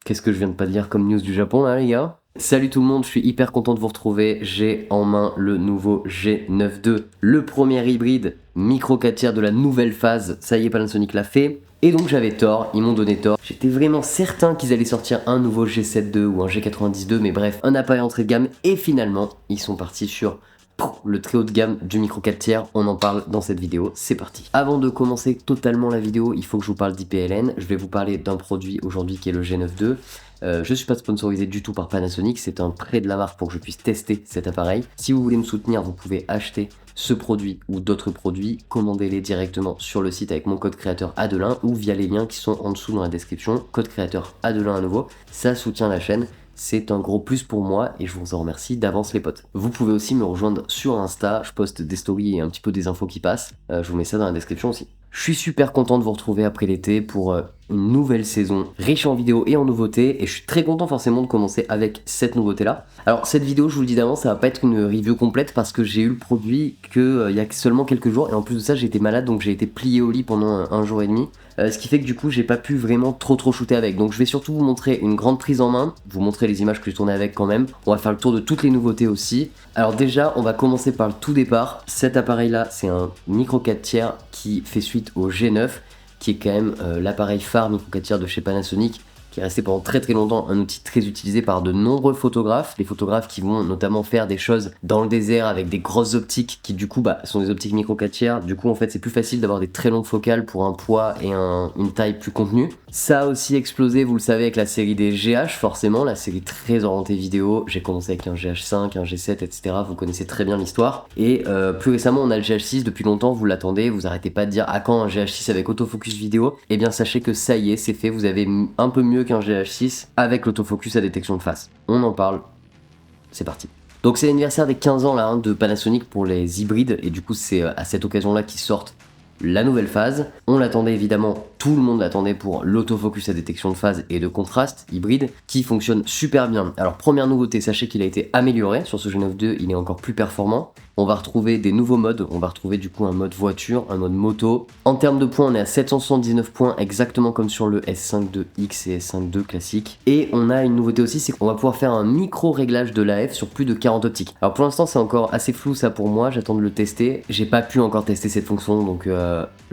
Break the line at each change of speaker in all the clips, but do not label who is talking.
Qu'est-ce que je viens de pas dire comme news du Japon là les gars? Salut tout le monde, je suis hyper content de vous retrouver. J'ai en main le nouveau G9 II, le premier hybride micro 4 tiers de la nouvelle phase. Ça y est, Panasonic l'a fait. Et donc j'avais tort, ils m'ont donné tort. J'étais vraiment certain qu'ils allaient sortir un nouveau G7 II ou un G90 II, mais bref, un appareil entrée de gamme. Et finalement, ils sont partis sur le très haut de gamme du micro 4 tiers, on en parle dans cette vidéo, c'est parti. Avant de commencer totalement la vidéo, il faut que je vous parle d'IPLN. Je vais vous parler d'un produit aujourd'hui qui est le G9 II. Je ne suis pas sponsorisé du tout par Panasonic, c'est un prêt de la marque pour que je puisse tester cet appareil. Si vous voulez me soutenir, vous pouvez acheter ce produit ou d'autres produits, commandez-les directement sur le site avec mon code créateur Adelin ou via les liens qui sont en dessous dans la description. Code créateur Adelin à nouveau, ça soutient la chaîne. C'est un gros plus pour moi et je vous en remercie d'avance les potes. Vous pouvez aussi me rejoindre sur Insta, je poste des stories et un petit peu des infos qui passent. Je vous mets ça dans la description aussi. Je suis super content de vous retrouver après l'été pour une nouvelle saison riche en vidéos et en nouveautés et je suis très content forcément de commencer avec cette nouveauté là. Alors cette vidéo, je vous le dis d'avance, ça va pas être une review complète parce que j'ai eu le produit il y a seulement quelques jours et en plus de ça j'ai été malade donc j'ai été plié au lit pendant un jour et demi. Ce qui fait que du coup j'ai pas pu vraiment trop shooter avec, donc je vais surtout vous montrer une grande prise en main, vous montrer les images que j'ai tournées avec quand même, on va faire le tour de toutes les nouveautés aussi. Alors déjà on va commencer par le tout départ, cet appareil là c'est un micro 4 tiers qui fait suite au G9, qui est quand même l'appareil phare micro 4 tiers de chez Panasonic, qui est resté pendant très longtemps un outil très utilisé par de nombreux photographes, des photographes qui vont notamment faire des choses dans le désert avec des grosses optiques qui du coup sont des optiques micro 4 tiers, du coup en fait c'est plus facile d'avoir des très longues focales pour un poids et une taille plus contenue. Ça a aussi explosé, vous le savez, avec la série des GH, forcément, la série très orientée vidéo. J'ai commencé avec un GH5, un G7, etc. Vous connaissez très bien l'histoire. Et plus récemment, on a le GH6, depuis longtemps, vous l'attendez, vous arrêtez pas de dire à quand un GH6 avec autofocus vidéo. Eh bien, sachez que ça y est, c'est fait, vous avez un peu mieux qu'un GH6 avec l'autofocus à détection de face. On en parle, c'est parti. Donc c'est l'anniversaire des 15 ans là, de Panasonic pour les hybrides, et du coup c'est à cette occasion-là qu'ils sortent la nouvelle phase. On l'attendait évidemment, tout le monde l'attendait pour l'autofocus à détection de phase et de contraste hybride qui fonctionne super bien. Alors première nouveauté, sachez qu'il a été amélioré sur ce G9 II, il est encore plus performant. On va retrouver des nouveaux modes, on va retrouver du coup un mode voiture, un mode moto. En termes de points, on est à 779 points, exactement comme sur le S5 II et S5 II classique. Et on a une nouveauté aussi, c'est qu'on va pouvoir faire un micro réglage de l'AF sur plus de 40 optiques. Alors pour l'instant c'est encore assez flou ça pour moi, j'attends de le tester. J'ai pas pu encore tester cette fonction, donc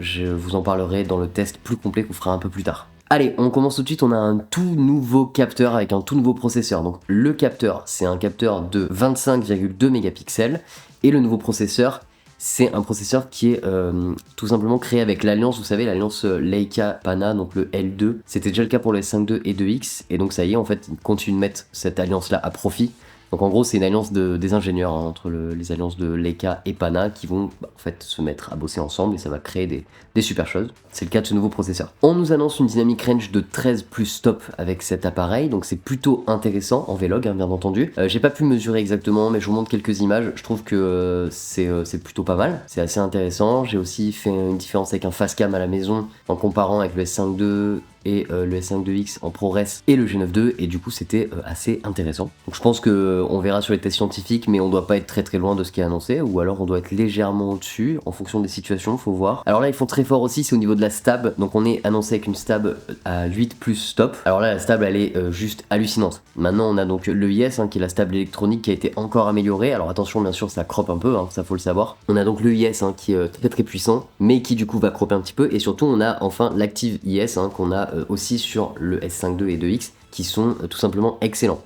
je vous en parlerai dans le test plus complet qu'on fera un peu plus tard. Allez, on commence tout de suite, on a un tout nouveau capteur avec un tout nouveau processeur. Donc le capteur, c'est un capteur de 25,2 mégapixels et le nouveau processeur, c'est un processeur qui est tout simplement créé avec l'alliance, vous savez, l'alliance Leica-Pana, donc le L2. C'était déjà le cas pour le S5 II et 2X, et donc ça y est, en fait, ils continuent de mettre cette alliance-là à profit. Donc en gros c'est une alliance des ingénieurs entre les alliances de Leica et Pana qui vont en fait se mettre à bosser ensemble et ça va créer des super choses. C'est le cas de ce nouveau processeur. On nous annonce une dynamic range de 13 plus stop avec cet appareil, donc c'est plutôt intéressant en Vlog hein, bien entendu. J'ai pas pu mesurer exactement mais je vous montre quelques images, je trouve que c'est plutôt pas mal, c'est assez intéressant. J'ai aussi fait une différence avec un Fastcam à la maison en comparant avec le S5 II et le S5 IIX en ProRes et le G9 II, et du coup c'était assez intéressant. Donc je pense que on verra sur les tests scientifiques, mais on doit pas être très loin de ce qui est annoncé, ou alors on doit être légèrement au-dessus en fonction des situations, faut voir. Alors là ils font très fort aussi, c'est au niveau de la stab, donc on est annoncé avec une stab à 8 plus stop. Alors là la stab elle est juste hallucinante. Maintenant on a donc l'EIS hein, qui est la stab électronique qui a été encore améliorée. Alors attention bien sûr ça crop un peu, hein, ça faut le savoir. On a donc l'EIS hein, qui est très puissant, mais qui du coup va cropper un petit peu, et surtout on a enfin l'Active IS hein, qu'on a aussi sur le S5 II et 2X qui sont tout simplement excellents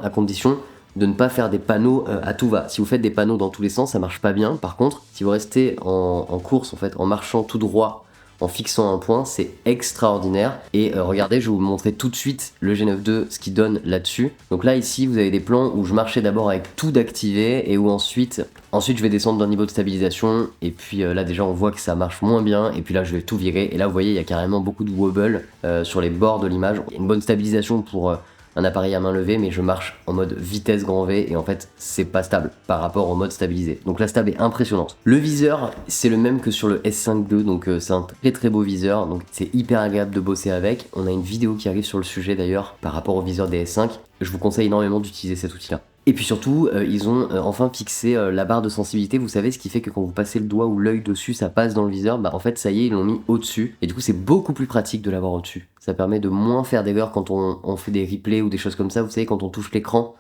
à condition de ne pas faire des panneaux à tout va. Si vous faites des panneaux dans tous les sens ça marche pas bien. Par contre si vous restez en course en fait, en marchant tout droit, en fixant un point, c'est extraordinaire. Et regardez, je vais vous montrer tout de suite le G9 II, ce qu'il donne là-dessus. Donc là ici vous avez des plans où je marchais d'abord avec tout d'activé et où ensuite je vais descendre d'un niveau de stabilisation, et puis là déjà on voit que ça marche moins bien, et puis là je vais tout virer, et là vous voyez il y a carrément beaucoup de wobble sur les bords de l'image. Il y a une bonne stabilisation pour un appareil à main levée, mais je marche en mode vitesse grand V et en fait c'est pas stable par rapport au mode stabilisé. Donc la stab est impressionnante. Le viseur c'est le même que sur le S5 II, donc c'est un très beau viseur, donc c'est hyper agréable de bosser avec. On a une vidéo qui arrive sur le sujet d'ailleurs par rapport au viseur des S5. Je vous conseille énormément d'utiliser cet outil là. Et puis surtout, ils ont enfin fixé la barre de sensibilité, vous savez, ce qui fait que quand vous passez le doigt ou l'œil dessus, ça passe dans le viseur, bah en fait ça y est, ils l'ont mis au-dessus. Et du coup c'est beaucoup plus pratique de l'avoir au-dessus. Ça permet de moins faire d'erreurs quand on fait des replays ou des choses comme ça, vous savez, quand on touche l'écran.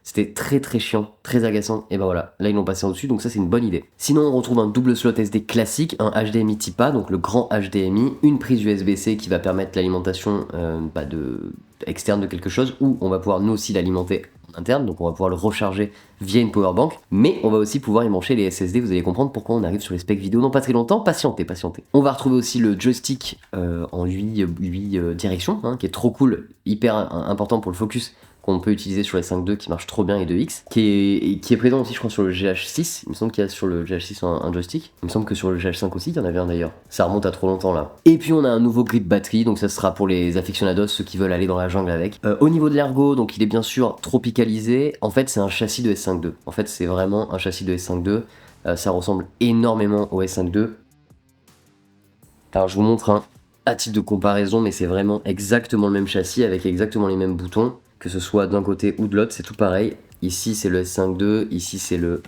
C'était très très chiant, très agaçant, et ben voilà, là ils l'ont passé au-dessus, donc ça c'est une bonne idée. Sinon on retrouve un double slot SD classique, un HDMI type A, donc le grand HDMI, une prise USB-C qui va permettre l'alimentation externe de quelque chose, ou on va pouvoir nous aussi l'alimenter en interne, donc on va pouvoir le recharger via une powerbank, mais on va aussi pouvoir y brancher les SSD, vous allez comprendre pourquoi on arrive sur les specs vidéo dans pas très longtemps, patientez. On va retrouver aussi le joystick en 8 directions, hein, qui est trop cool, hyper important pour le focus, qu'on peut utiliser sur les 5.2 qui marche trop bien et 2X, qui est présent aussi je crois sur le GH6, il me semble qu'il y a sur le GH6 un joystick, il me semble que sur le GH5 aussi il y en avait un d'ailleurs, ça remonte à trop longtemps là. Et puis on a un nouveau grip batterie, donc ça sera pour les aficionados, ceux qui veulent aller dans la jungle avec. Au niveau de l'ergo, donc il est bien sûr tropicalisé, en fait c'est un châssis de S5.2, en fait c'est vraiment un châssis de S5.2, ça ressemble énormément au S5.2. Alors je vous montre un à titre de comparaison, mais c'est vraiment exactement le même châssis avec exactement les mêmes boutons, que ce soit d'un côté ou de l'autre, c'est tout pareil. Ici c'est le S5.2, ici c'est le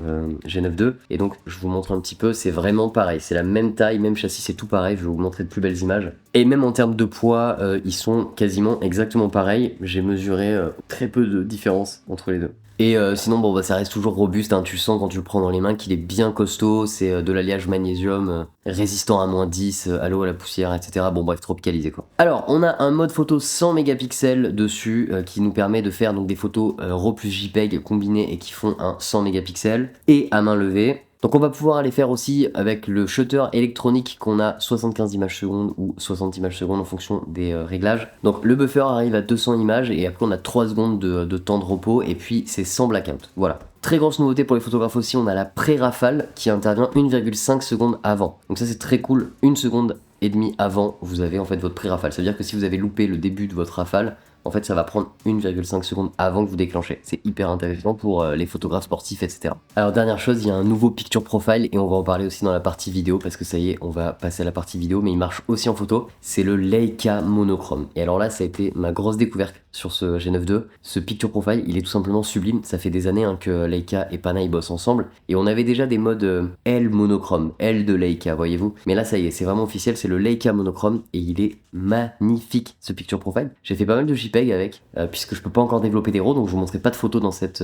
G9.2, et donc je vous montre un petit peu, c'est vraiment pareil, c'est la même taille, même châssis, c'est tout pareil, je vais vous montrer de plus belles images. Et même en termes de poids, ils sont quasiment exactement pareils, j'ai mesuré très peu de différence entre les deux. Et sinon bon bah ça reste toujours robuste, hein. Tu sens quand tu le prends dans les mains qu'il est bien costaud, c'est de l'alliage magnésium, résistant à -10, à l'eau, à la poussière, etc. Bon bref, tropicalisé quoi. Alors on a un mode photo 100 mégapixels dessus qui nous permet de faire donc des photos RAW plus JPEG combinées et qui font un 100 mégapixels et à main levée. Donc on va pouvoir aller faire aussi avec le shutter électronique qu'on a 75 images secondes ou 60 images secondes en fonction des réglages. Donc le buffer arrive à 200 images et après on a 3 secondes de temps de repos et puis c'est sans blackout. Voilà. Très grosse nouveauté pour les photographes aussi, on a la pré-rafale qui intervient 1,5 secondes avant. Donc ça c'est très cool, 1 seconde et demie avant vous avez en fait votre pré-rafale. Ça veut dire que si vous avez loupé le début de votre rafale, en fait ça va prendre 1,5 secondes avant que vous déclenchez. C'est hyper intéressant pour les photographes sportifs, etc. Alors dernière chose, il y a un nouveau picture profile et on va en parler aussi dans la partie vidéo parce que ça y est, on va passer à la partie vidéo, mais il marche aussi en photo. C'est le Leica monochrome. Et alors là, ça a été ma grosse découverte sur ce G9.2. Ce picture profile, il est tout simplement sublime. Ça fait des années que Leica et Pana ils bossent ensemble et on avait déjà des modes L monochrome, L de Leica, voyez-vous. Mais là, ça y est, c'est vraiment officiel, c'est le Leica monochrome et il est magnifique ce picture profile. J'ai fait pas mal de JPEG avec, puisque je peux pas encore développer des RAW, donc je vous montrerai pas de photos dans cette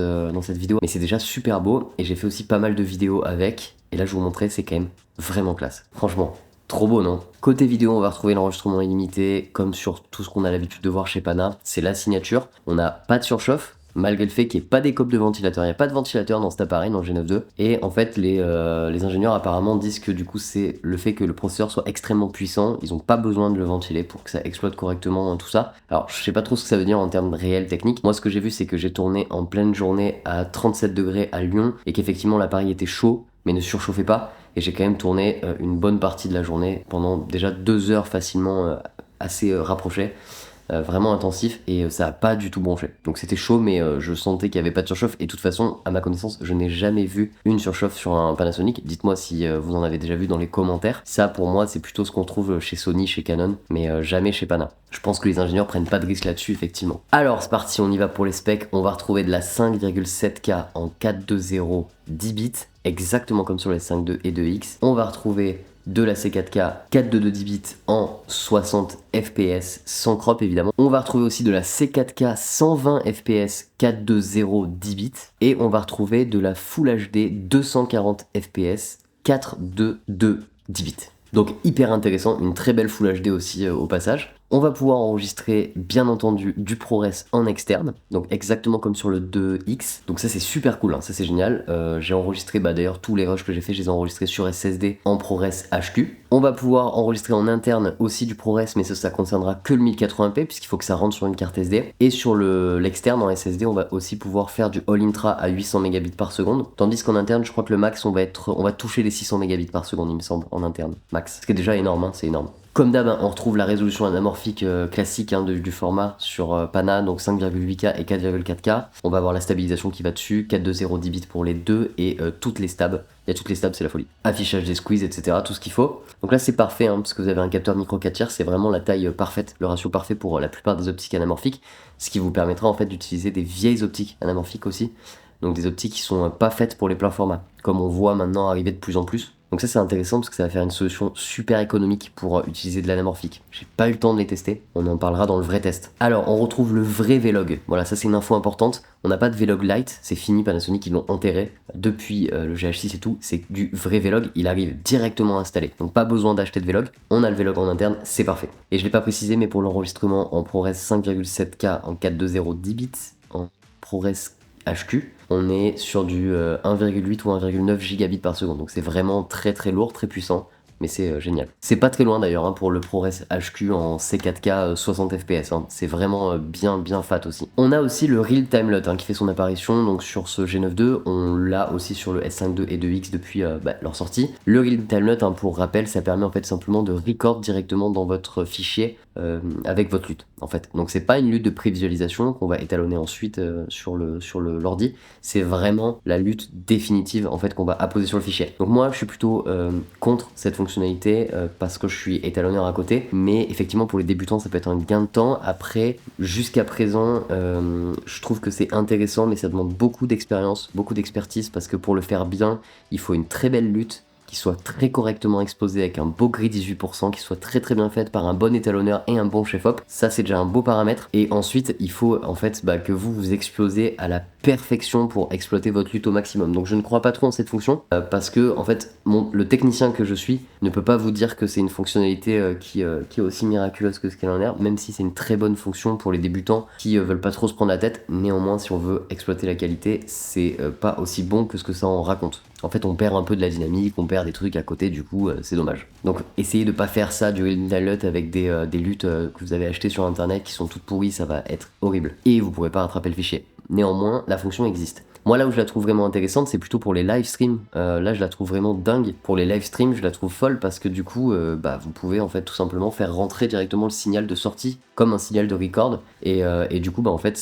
vidéo, mais c'est déjà super beau, et j'ai fait aussi pas mal de vidéos avec, et là je vous montrerai, c'est quand même vraiment classe. Franchement, trop beau, non? Côté vidéo, on va retrouver l'enregistrement illimité, comme sur tout ce qu'on a l'habitude de voir chez Pana, c'est la signature, on n'a pas de surchauffe, malgré le fait qu'il n'y ait pas d'écope de ventilateur, il n'y a pas de ventilateur dans cet appareil, dans le G9.2, et en fait les ingénieurs apparemment disent que du coup c'est le fait que le processeur soit extrêmement puissant, ils n'ont pas besoin de le ventiler pour que ça exploite correctement tout ça. Alors je sais pas trop ce que ça veut dire en termes réels techniques, moi ce que j'ai vu c'est que j'ai tourné en pleine journée à 37 degrés à Lyon, et qu'effectivement l'appareil était chaud, mais ne surchauffait pas, et j'ai quand même tourné une bonne partie de la journée, pendant déjà 2 heures facilement assez rapprochées, vraiment intensif, et ça a pas du tout bronché. Donc c'était chaud, mais je sentais qu'il y avait pas de surchauffe, et de toute façon, à ma connaissance, je n'ai jamais vu une surchauffe sur un Panasonic. Dites-moi si vous en avez déjà vu dans les commentaires. Ça pour moi c'est plutôt ce qu'on trouve chez Sony, chez Canon, mais jamais chez Pana. Je pense que les ingénieurs prennent pas de risque là-dessus, effectivement. Alors c'est parti, on y va pour les specs. On va retrouver de la 5,7K en 420 10 bits, exactement comme sur les 5.2 et 2X. On va retrouver de la C4K 422 10 bits en 60 fps sans crop évidemment. On va retrouver aussi de la C4K 120 fps 420 10 bits, et on va retrouver de la Full HD 240 fps 422 10 bits. Donc hyper intéressant, une très belle Full HD aussi au passage. On va pouvoir enregistrer bien entendu du ProRes en externe, donc exactement comme sur le 2X, donc ça c'est super cool, hein, ça c'est génial. J'ai enregistré d'ailleurs tous les rushs que j'ai fait, je les ai enregistrés sur SSD en ProRes HQ. On va pouvoir enregistrer en interne aussi du ProRes, mais ça concernera que le 1080p puisqu'il faut que ça rentre sur une carte SD. Et sur l'externe en SSD, on va aussi pouvoir faire du All Intra à 800 mégabits par seconde, tandis qu'en interne, je crois que le max on va toucher les 600 mégabits par seconde, il me semble, en interne, max. Ce qui est déjà énorme, hein, c'est énorme. Comme d'hab, on retrouve la résolution anamorphique classique du format sur Pana, donc 5,8K et 4,4K. On va avoir la stabilisation qui va dessus, 420 10 bits pour les deux, et toutes les stabs. Il y a toutes les stabs, c'est la folie. Affichage des squeezes, etc. Tout ce qu'il faut. Donc là c'est parfait, hein, parce que vous avez un capteur micro 4 tiers, c'est vraiment la taille parfaite, le ratio parfait pour la plupart des optiques anamorphiques, ce qui vous permettra en fait d'utiliser des vieilles optiques anamorphiques aussi, Donc des optiques qui sont pas faites pour les pleins formats, comme on voit maintenant arriver de plus en plus. Donc ça c'est intéressant parce que ça va faire une solution super économique pour utiliser de l'anamorphique. J'ai pas eu le temps de les tester, on en parlera dans le vrai test. Alors on retrouve le vrai Vlog, voilà ça c'est une info importante. On n'a pas de Vlog Lite, c'est fini, Panasonic ils l'ont enterré depuis le GH6 et tout, c'est du vrai Vlog, il arrive directement installé. Donc pas besoin d'acheter de Vlog, on a le Vlog en interne, c'est parfait. Et je l'ai pas précisé mais pour l'enregistrement en ProRes 5,7K en 420 10 bits, en ProRes HQ, on est sur du 1,8 ou 1,9 gigabits par seconde. Donc c'est vraiment très très lourd, très puissant, mais c'est génial. C'est pas très loin d'ailleurs hein, pour le ProRes HQ en C4K 60 fps. Hein. C'est vraiment bien fat aussi. On a aussi le Real Time LUT hein, qui fait son apparition donc sur ce G9 II. On l'a aussi sur le S5 II et 2X depuis leur sortie. Le Real Time LUT, hein, pour rappel, ça permet en fait simplement de record directement dans votre fichier avec votre lutte en fait. Donc c'est pas une lutte de prévisualisation qu'on va étalonner ensuite sur l'ordi, c'est vraiment la lutte définitive en fait qu'on va apposer sur le fichier. Donc moi je suis plutôt contre cette fonctionnalité parce que je suis étalonneur à côté, mais effectivement pour les débutants ça peut être un gain de temps. Après jusqu'à présent je trouve que c'est intéressant mais ça demande beaucoup d'expérience, beaucoup d'expertise parce que pour le faire bien il faut une très belle lutte qui soit très correctement exposé avec un beau gris 18%, qui soit très bien faite par un bon étalonneur et un bon chef-op. Ça c'est déjà un beau paramètre. Et ensuite il faut en fait que vous explosez à la perfection pour exploiter votre lutte au maximum. Donc je ne crois pas trop en cette fonction parce que en fait le technicien que je suis ne peut pas vous dire que c'est une fonctionnalité qui est aussi miraculeuse que ce qu'elle en a l'air, même si c'est une très bonne fonction pour les débutants qui veulent pas trop se prendre la tête. Néanmoins si on veut exploiter la qualité, c'est pas aussi bon que ce que ça en raconte. En fait on perd un peu de la dynamique, on perd des trucs à côté, du coup c'est dommage. Donc essayez de pas faire ça du LUT avec des luttes que vous avez achetées sur internet qui sont toutes pourries, ça va être horrible. Et vous pourrez pas rattraper le fichier. Néanmoins, la fonction existe. Moi là où je la trouve vraiment intéressante, c'est plutôt pour les live streams. Là je la trouve vraiment dingue. Pour les live streams, je la trouve folle parce que du coup, vous pouvez en fait tout simplement faire rentrer directement le signal de sortie comme un signal de record. Et du coup, en fait,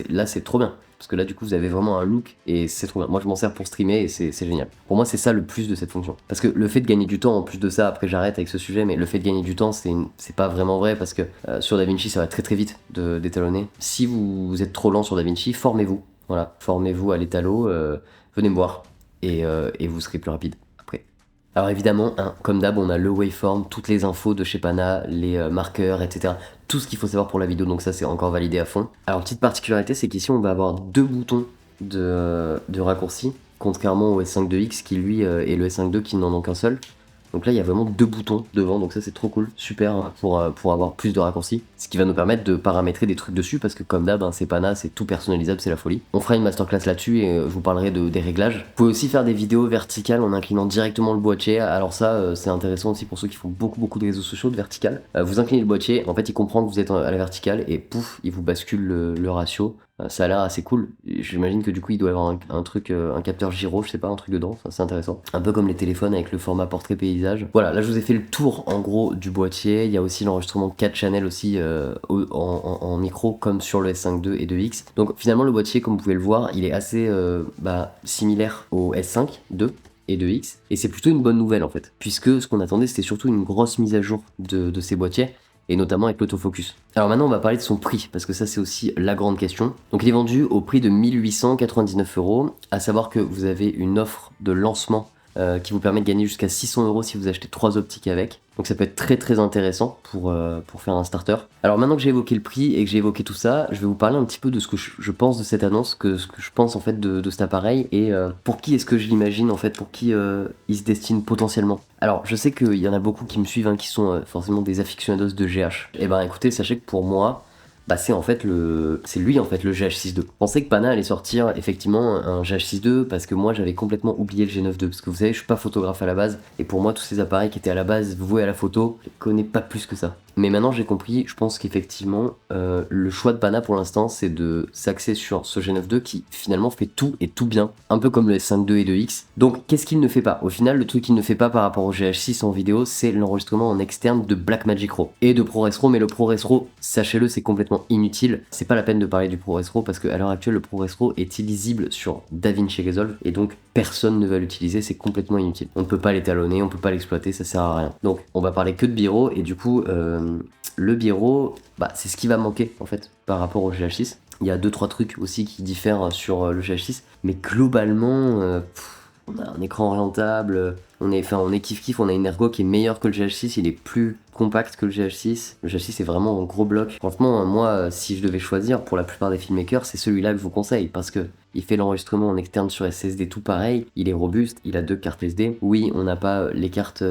là c'est trop bien. Parce que là du coup vous avez vraiment un look et c'est trop bien. Moi je m'en sers pour streamer et c'est génial. Pour moi c'est ça le plus de cette fonction. Parce que le fait de gagner du temps, en plus de ça, après j'arrête avec ce sujet, mais le fait de gagner du temps c'est pas vraiment vrai parce que sur DaVinci ça va très vite d'étalonner. Si vous êtes trop lent sur DaVinci, formez-vous. Voilà, formez-vous à l'étalo, venez me voir et vous serez plus rapide. Alors évidemment, hein, comme d'hab, on a le waveform, toutes les infos de chez Pana, les marqueurs, etc. Tout ce qu'il faut savoir pour la vidéo, donc ça c'est encore validé à fond. Alors petite particularité, c'est qu'ici on va avoir deux boutons de raccourci, contrairement au S5 2X qui lui est le S5 II qui n'en ont qu'un seul. Donc là il y a vraiment deux boutons devant, donc ça c'est trop cool, super hein, pour avoir plus de raccourcis. Ce qui va nous permettre de paramétrer des trucs dessus parce que comme d'hab, hein, c'est Pana, c'est tout personnalisable, c'est la folie. On fera une masterclass là-dessus et je vous parlerai des réglages. Vous pouvez aussi faire des vidéos verticales en inclinant directement le boîtier. Alors ça c'est intéressant aussi pour ceux qui font beaucoup de réseaux sociaux de vertical. Vous inclinez le boîtier, en fait il comprend que vous êtes à la verticale et pouf, il vous bascule le ratio. Ça a l'air assez cool. J'imagine que du coup il doit y avoir un truc, un capteur gyro, je sais pas, un truc dedans, c'est intéressant. Un peu comme les téléphones avec le format portrait paysage. Voilà, là je vous ai fait le tour en gros du boîtier. Il y a aussi l'enregistrement 4 channels aussi en micro comme sur le S5 II et 2X. Donc finalement le boîtier comme vous pouvez le voir il est assez similaire au S5 II et 2X. Et c'est plutôt une bonne nouvelle en fait. Puisque ce qu'on attendait c'était surtout une grosse mise à jour de ces boîtiers. Et notamment avec l'autofocus. Alors maintenant on va parler de son prix, parce que ça c'est aussi la grande question. Donc il est vendu au prix de 1899 €, à savoir que vous avez une offre de lancement qui vous permet de gagner jusqu'à 600 € si vous achetez 3 optiques avec. Donc ça peut être très intéressant pour faire un starter. Alors maintenant que j'ai évoqué le prix et que j'ai évoqué tout ça, je vais vous parler un petit peu de ce que je pense de cette annonce, ce que je pense en fait de cet appareil et pour qui est-ce que je l'imagine en fait, pour qui il se destine potentiellement. Alors je sais qu'il y en a beaucoup qui me suivent, hein, qui sont forcément des aficionados de GH. Et ben écoutez, sachez que pour moi, c'est en fait c'est lui en fait le GH6 II. Je pensais que Pana allait sortir effectivement un GH6 II parce que moi j'avais complètement oublié le G9 II parce que vous savez je suis pas photographe à la base et pour moi tous ces appareils qui étaient à la base voués à la photo, je les connais pas plus que ça. Mais maintenant j'ai compris, je pense qu'effectivement le choix de Pana pour l'instant c'est de s'axer sur ce G9 II qui finalement fait tout et tout bien, un peu comme le S5 II et 2X. Donc qu'est-ce qu'il ne fait pas? Au final le truc qu'il ne fait pas par rapport au GH6 en vidéo c'est l'enregistrement en externe de Blackmagic Raw et de ProRes RAW, mais le ProRes RAW, sachez-le, c'est complètement inutile. C'est pas la peine de parler du ProRes RAW parce qu'à l'heure actuelle le ProRes RAW est illisible sur DaVinci Resolve et donc personne ne va l'utiliser, c'est complètement inutile. On ne peut pas l'étalonner, on peut pas l'exploiter, ça sert à rien. Donc on va parler que de bi-raw et du coup le bi-raw c'est ce qui va manquer en fait par rapport au GH6. Il y a 2-3 trucs aussi qui diffèrent sur le GH6, mais globalement, on a un écran orientable, on est kiff-kiff, on a une ergo qui est meilleure que le GH6, il est plus compact que le GH6. Le GH6 est vraiment un gros bloc. Franchement, moi, si je devais choisir, pour la plupart des filmmakers, c'est celui-là que je vous conseille, parce que il fait l'enregistrement en externe sur SSD tout pareil, il est robuste, il a 2 cartes SD. Oui, on n'a pas les cartes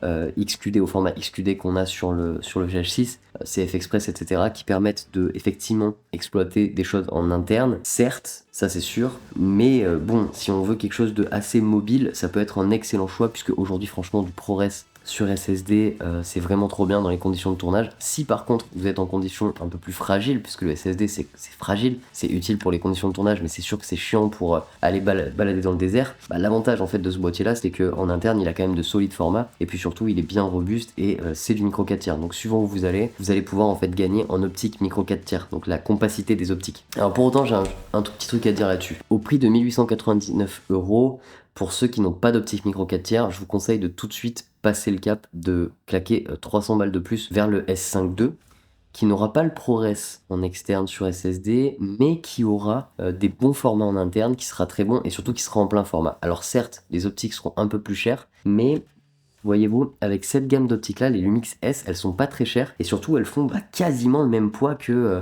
XQD au format XQD qu'on a sur le GH6, CF Express, etc., qui permettent de effectivement exploiter des choses en interne. Certes, ça c'est sûr, mais bon, si on veut quelque chose de assez mobile, ça peut être un excellent choix, puisque aujourd'hui, franchement, du ProRes sur SSD, c'est vraiment trop bien dans les conditions de tournage. Si par contre vous êtes en conditions un peu plus fragiles, puisque le SSD c'est fragile, c'est utile pour les conditions de tournage, mais c'est sûr que c'est chiant pour aller balader dans le désert, bah, l'avantage en fait de ce boîtier là, c'est qu'en interne il a quand même de solides formats, et puis surtout il est bien robuste, et c'est du micro 4 tiers, donc suivant où vous allez pouvoir en fait gagner en optique micro 4 tiers, donc la compacité des optiques. Alors pour autant j'ai un tout petit truc à dire là-dessus. Au prix de 1899€, pour ceux qui n'ont pas d'optique micro 4 tiers, je vous conseille de tout de suite passer le cap de claquer 300 balles de plus vers le S5 II, qui n'aura pas le ProRes en externe sur SSD, mais qui aura des bons formats en interne, qui sera très bon et surtout qui sera en plein format. Alors certes, les optiques seront un peu plus chères, mais voyez-vous, avec cette gamme d'optiques là, les Lumix S, elles sont pas très chères et surtout elles font quasiment le même poids que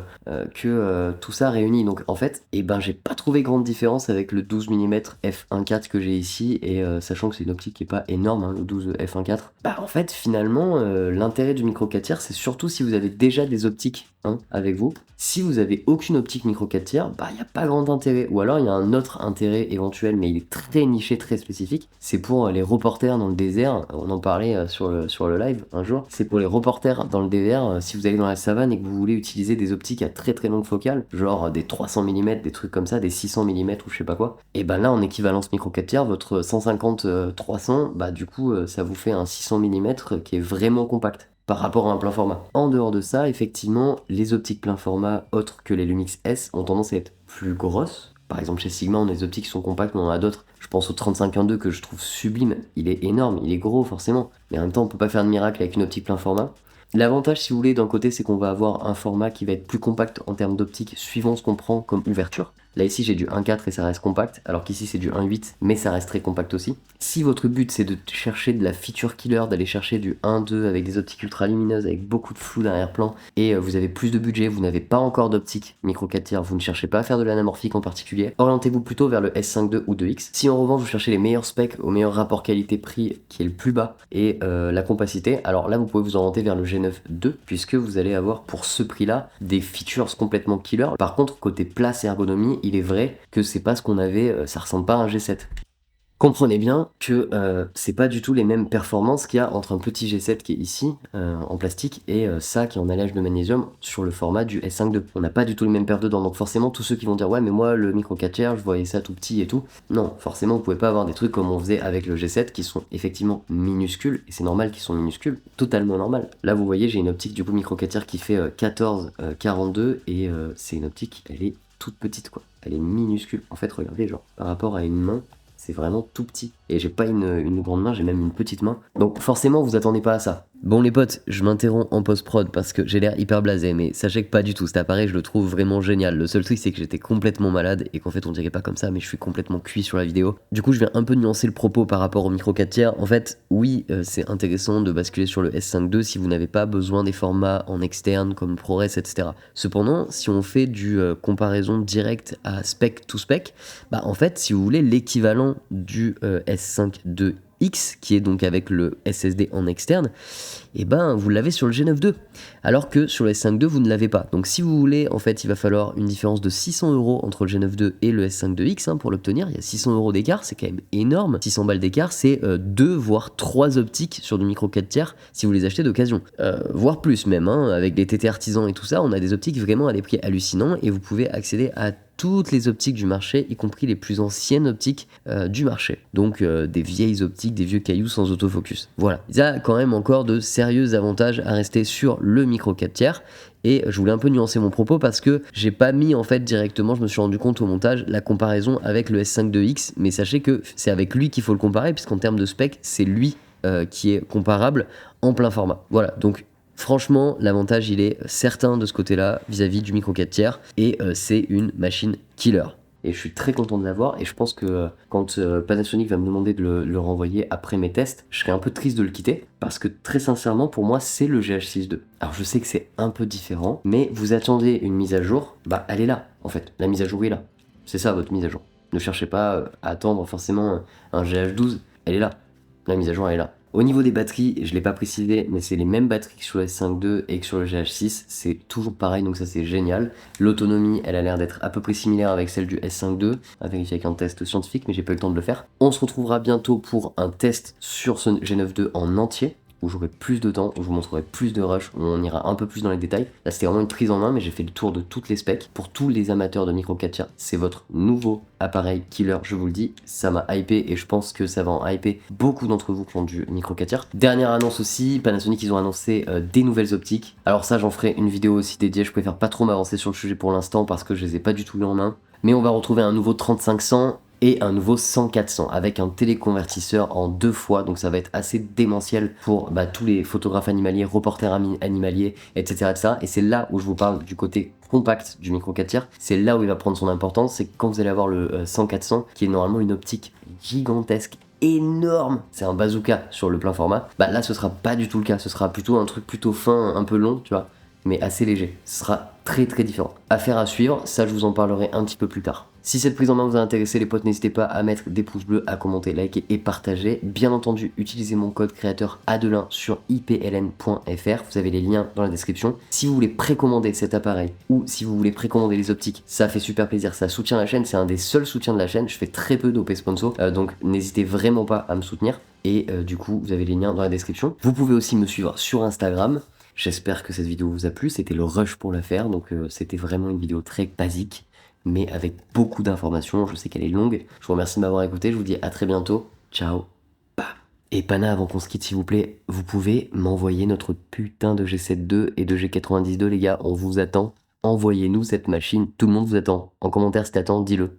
tout ça réuni. Donc en fait, j'ai pas trouvé grande différence avec le 12 mm f1.4 que j'ai ici, et sachant que c'est une optique qui est pas énorme, hein, le 12 f1.4. En fait, finalement, l'intérêt du micro 4 tiers, c'est surtout si vous avez déjà des optiques avec vous. Si vous avez aucune optique micro 4 tiers, il n'y a pas grand intérêt. Ou alors il y a un autre intérêt éventuel, mais il est très niché, très spécifique. C'est pour les reporters dans le désert. On en parlait sur le live un jour. C'est pour les reporters dans le désert. Si vous allez dans la savane et que vous voulez utiliser des optiques à très très longue focale, genre des 300 mm, des trucs comme ça, des 600 mm ou je sais pas quoi, et là en équivalence micro 4 tiers, votre 150-300, du coup ça vous fait un 600 mm qui est vraiment compact par rapport à un plein format. En dehors de ça, effectivement, les optiques plein format autres que les Lumix S ont tendance à être plus grosses. Par exemple, chez Sigma, on a des optiques qui sont compactes, mais on en a d'autres. Je pense au 35-1.2 que je trouve sublime. Il est énorme, il est gros forcément. Mais en même temps, on peut pas faire de miracle avec une optique plein format. L'avantage, si vous voulez, d'un côté, c'est qu'on va avoir un format qui va être plus compact en termes d'optique, suivant ce qu'on prend comme ouverture. Là ici j'ai du 1.4 et ça reste compact, alors qu'ici c'est du 1.8, mais ça reste très compact aussi. Si votre but c'est de chercher de la feature killer, d'aller chercher du 1.2 avec des optiques ultra lumineuses, avec beaucoup de flou d'arrière-plan, et vous avez plus de budget, vous n'avez pas encore d'optique micro 4 tiers, vous ne cherchez pas à faire de l'anamorphique en particulier, orientez-vous plutôt vers le S5 II ou 2X. Si en revanche vous cherchez les meilleurs specs, au meilleur rapport qualité-prix qui est le plus bas, et la compacité, alors là vous pouvez vous orienter vers le G9 II, puisque vous allez avoir pour ce prix-là des features complètement killer. Par contre, côté place et ergonomie, il est vrai que c'est pas ce qu'on avait, ça ressemble pas à un G7. Comprenez bien que c'est pas du tout les mêmes performances qu'il y a entre un petit G7 qui est ici en plastique et ça qui est en alliage de magnésium sur le format du S5 II. On n'a pas du tout les mêmes paires dedans, donc forcément tous ceux qui vont dire ouais mais moi le micro 4 tiers je voyais ça tout petit et tout, non, forcément vous pouvez pas avoir des trucs comme on faisait avec le G7 qui sont effectivement minuscules, et c'est normal qu'ils sont minuscules, totalement normal. Là vous voyez j'ai une optique du coup micro 4 tiers qui fait 14-42 et c'est une optique, elle est toute petite quoi, elle est minuscule. En fait regardez, genre par rapport à une main, c'est vraiment tout petit. Et j'ai pas une grande main, j'ai même une petite main. Donc forcément, vous attendez pas à ça. Bon les potes, je m'interromps en post-prod parce que j'ai l'air hyper blasé, mais sachez que pas du tout, cet appareil je le trouve vraiment génial. Le seul truc c'est que j'étais complètement malade et qu'en fait on dirait pas comme ça, mais je suis complètement cuit sur la vidéo. Du coup je viens un peu nuancer le propos par rapport au micro 4 tiers. En fait, oui, c'est intéressant de basculer sur le S5 II si vous n'avez pas besoin des formats en externe comme ProRes, etc. Cependant, si on fait du comparaison directe à spec to spec, en fait si vous voulez l'équivalent du S5 II X, qui est donc avec le SSD en externe, vous l'avez sur le G9 II, alors que sur le S5 II vous ne l'avez pas. Donc si vous voulez, en fait il va falloir une différence de 600€ entre le G9 II et le S5 II X pour l'obtenir. Il y a 600€ d'écart, c'est quand même énorme. 600 balles d'écart, c'est 2 voire 3 optiques sur du micro 4 tiers si vous les achetez d'occasion, voire plus même, avec les TT artisans et tout ça, on a des optiques vraiment à des prix hallucinants et vous pouvez accéder à toutes les optiques du marché, y compris les plus anciennes optiques du marché. Donc des vieilles optiques, des vieux cailloux sans autofocus. Voilà, il y a quand même encore de sérieux avantages à rester sur le micro 4 tiers. Et je voulais un peu nuancer mon propos parce que j'ai pas mis en fait directement, je me suis rendu compte au montage, la comparaison avec le S5 II X, mais sachez que c'est avec lui qu'il faut le comparer, puisqu'en termes de spec, c'est lui qui est comparable en plein format. Voilà, donc Franchement, l'avantage, il est certain de ce côté-là vis-à-vis du micro 4 tiers et c'est une machine killer. Et je suis très content de l'avoir et je pense que quand Panasonic va me demander de le renvoyer après mes tests, je serai un peu triste de le quitter parce que très sincèrement pour moi c'est le GH6 II. Alors je sais que c'est un peu différent, mais vous attendez une mise à jour, bah elle est là en fait, la mise à jour est là. C'est ça votre mise à jour. Ne cherchez pas à attendre forcément un GH12, elle est là. La mise à jour elle est là. Au niveau des batteries, je ne l'ai pas précisé, mais c'est les mêmes batteries que sur le S5 II et que sur le GH6. C'est toujours pareil, donc ça c'est génial. L'autonomie, elle a l'air d'être à peu près similaire avec celle du S5 II, à vérifier avec un test scientifique, mais j'ai pas eu le temps de le faire. On se retrouvera bientôt pour un test sur ce G9 II en entier, où j'aurai plus de temps, où je vous montrerai plus de rush, où on ira un peu plus dans les détails. Là, c'était vraiment une prise en main, mais j'ai fait le tour de toutes les specs. Pour tous les amateurs de micro 4 tiers, c'est votre nouveau appareil killer, je vous le dis. Ça m'a hypé et je pense que ça va en hyper beaucoup d'entre vous qui ont du micro 4 tiers. Dernière annonce aussi, Panasonic, ils ont annoncé des nouvelles optiques. Alors ça, j'en ferai une vidéo aussi dédiée. Je préfère pas trop m'avancer sur le sujet pour l'instant parce que je les ai pas du tout eu en main. Mais on va retrouver un nouveau 3500 et un nouveau 100-400 avec un téléconvertisseur en 2 fois, donc ça va être assez démentiel pour tous les photographes animaliers, reporters animaliers, etc. Et c'est là où je vous parle du côté compact du micro 4 tiers, c'est là où il va prendre son importance, c'est quand vous allez avoir le 100-400 qui est normalement une optique gigantesque, énorme, c'est un bazooka sur le plein format, là ce sera pas du tout le cas, ce sera plutôt un truc plutôt fin, un peu long, tu vois, mais assez léger. Ce sera très différent. Affaire à suivre, ça je vous en parlerai un petit peu plus tard. Si cette prise en main vous a intéressé les potes, n'hésitez pas à mettre des pouces bleus, à commenter, liker et partager. Bien entendu, utilisez mon code créateur Adelin sur ipln.fr, vous avez les liens dans la description. Si vous voulez précommander cet appareil ou si vous voulez précommander les optiques, ça fait super plaisir, ça soutient la chaîne, c'est un des seuls soutiens de la chaîne. Je fais très peu d'OP sponsor, donc n'hésitez vraiment pas à me soutenir. Et du coup, vous avez les liens dans la description. Vous pouvez aussi me suivre sur Instagram. J'espère que cette vidéo vous a plu, c'était le rush pour la faire, donc c'était vraiment une vidéo très basique, mais avec beaucoup d'informations, je sais qu'elle est longue. Je vous remercie de m'avoir écouté, je vous dis à très bientôt, ciao, bam. Et Pana, avant qu'on se quitte s'il vous plaît, vous pouvez m'envoyer notre putain de G7 II et de G90 II les gars, on vous attend, envoyez-nous cette machine, tout le monde vous attend. En commentaire si t'attends, dis-le.